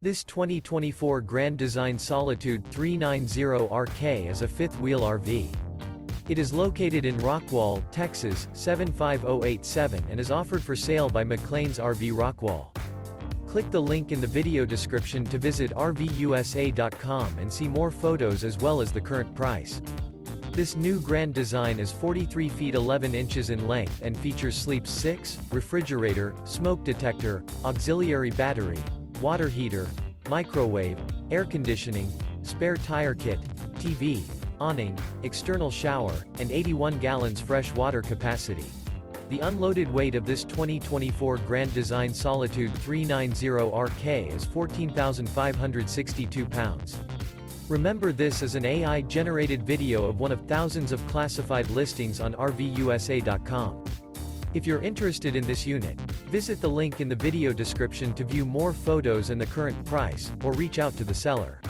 This 2024 Grand Design Solitude 390RK is a fifth-wheel RV. It is located in Rockwall, Texas, 75087 and is offered for sale by McClain's RV Rockwall. Click the link in the video description to visit RVUSA.com and see more photos as well as the current price. This new Grand Design is 43 feet 11 inches in length and features sleeps 6, refrigerator, smoke detector, auxiliary battery, water heater, microwave, air conditioning, spare tire kit, TV, awning, external shower, and 81 gallons fresh water capacity. The unloaded weight of this 2024 Grand Design Solitude 390RK is 14,562 pounds. Remember, this is an AI-generated video of one of thousands of classified listings on RVUSA.com. If you're interested in this unit, visit the link in the video description to view more photos and the current price, or reach out to the seller.